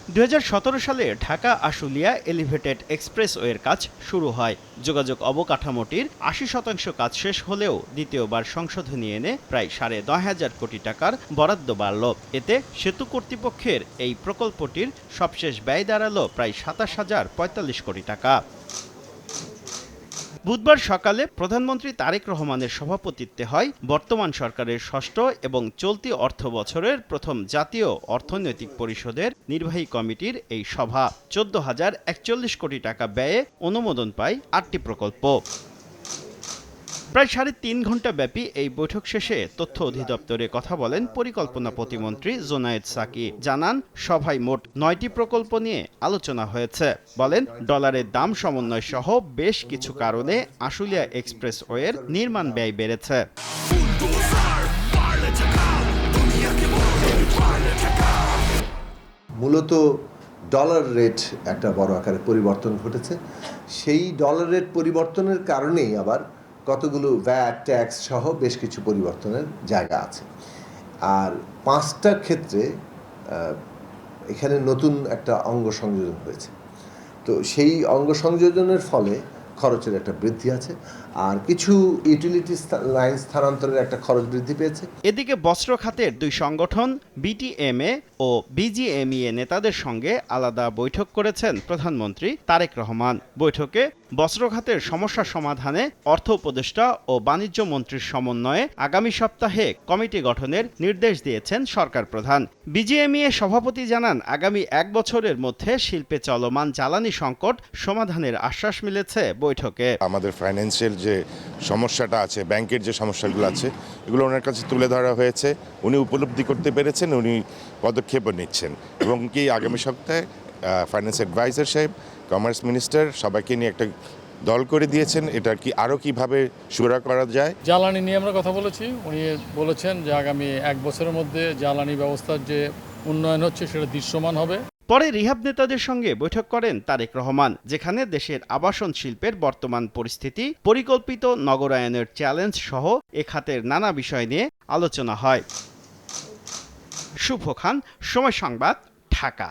2017 সালে ঢাকা আশুলিয়া এলিভেটেড এক্সপ্রেসওয়ের কাজ শুরু হয়। যোগাযোগ অবকাঠামোটির 80% কাজ শেষ হলেও দ্বিতীয়বার সংশোধনী এনে প্রায় 9.5 কোটি টাকার বরাদ্দ বাড়ল। এতে সেতু কর্তৃপক্ষের এই প্রকল্পটির সবশেষ ব্যয় দাঁড়ালো প্রায় 27,045 কোটি টাকা। বুধবার সকালে প্রধানমন্ত্রী তারেক রহমানের সভাপতিত্বে হয় বর্তমান সরকারের ষষ্ঠ এবং চলতি অর্থবছরের প্রথম জাতীয় অর্থনৈতিক পরিষদের নির্বাহী কমিটির এই সভা। 14,041 কোটি টাকা ব্যয়ে অনুমোদন পায় 8টি প্রকল্প। প্রায় 3.5 ঘণ্টা ব্যাপী এই বৈঠক শেষে তথ্য অধিদপ্তরে কথা বলেন পরিকল্পনা প্রতিমন্ত্রী জোনায়েদ সাকি। জানান, সভায় মোট 9টি প্রকল্প নিয়ে আলোচনা হয়েছে। বলেন, ডলারের দাম সমন্বয় সহ বেশ কিছু কারণে আশুলিয়া এক্সপ্রেসওয়ের নির্মাণ ব্যয় বেড়েছে। মূলত ডলার রেট একটা বড় আকারে পরিবর্তন ঘটেছে। সেই ডলার রেট পরিবর্তনের কারণেই আবার কতগুলো ভ্যাট ট্যাক্স সহ বেশ কিছু পরিবর্তনের জায়গা আছে। আর 5টা ক্ষেত্রে এখানে নতুন একটা অঙ্গ সংযোজন হয়েছে। তো সেই অঙ্গ সংযোজনের ফলে খরচের একটা বৃদ্ধি আছে, আর কিছু ইউটিলিটি লাইন স্থানান্তরের একটা খরচ বৃদ্ধি পেয়েছে। এদিকে বস্ত্র খাতের 2 সংগঠন বিটিএমএ ও বিজিএমইএ নেতাদের সঙ্গে আলাদা বৈঠক করেছেন প্রধানমন্ত্রী তারেক রহমান। বৈঠকে বস্ত্র খাতের সমস্যা সমাধানে অর্থ উপদেষ্টা ও বাণিজ্য মন্ত্রীর সমন্বয়ে আগামী সপ্তাহে কমিটি গঠনের নির্দেশ দিয়েছেন সরকার প্রধান। বিজিএমইএ সভাপতি জানান, আগামী 1 বছরের মধ্যে শিল্পে চলমান জ্বালানি সংকট সমাধানের আশ্বাস মিলেছে বৈঠকে। আমাদের ফাইন্যান্সিয়াল যে সমস্যাটা আছে, ব্যাংকের যে সমস্যাগুলো আছে, এগুলো ওনার কাছে তুলে ধরা হয়েছে। উনি উপলব্ধি করতে পেরেছেন, উনি পদক্ষেপও নিচ্ছেন এবং কি আগামী সপ্তাহে ফাইন্যান্স অ্যাডভাইজার সাহেব, কমার্স মিনিস্টার সবাইকে নিয়ে একটা দল করে দিয়েছেন। এটা কি আরও কিভাবে সুরা করা যায়। জ্বালানি নিয়ে আমরা কথা বলেছি। উনি বলেছেন যে আগামী 1 বছরের মধ্যে জ্বালানি ব্যবস্থার যে উন্নয়ন হচ্ছে সেটা দৃশ্যমান হবে। পরে রিহাব নেতাদের সঙ্গে বৈঠক করেন তারেক রহমান, যেখানে দেশের আবাসন শিল্পের বর্তমান পরিস্থিতি, পরিকল্পিত নগরায়নের চ্যালেঞ্জ সহ এ খাতের নানা বিষয় নিয়ে আলোচনা হয়। শুভ খান, সময় সংবাদ, ঢাকা।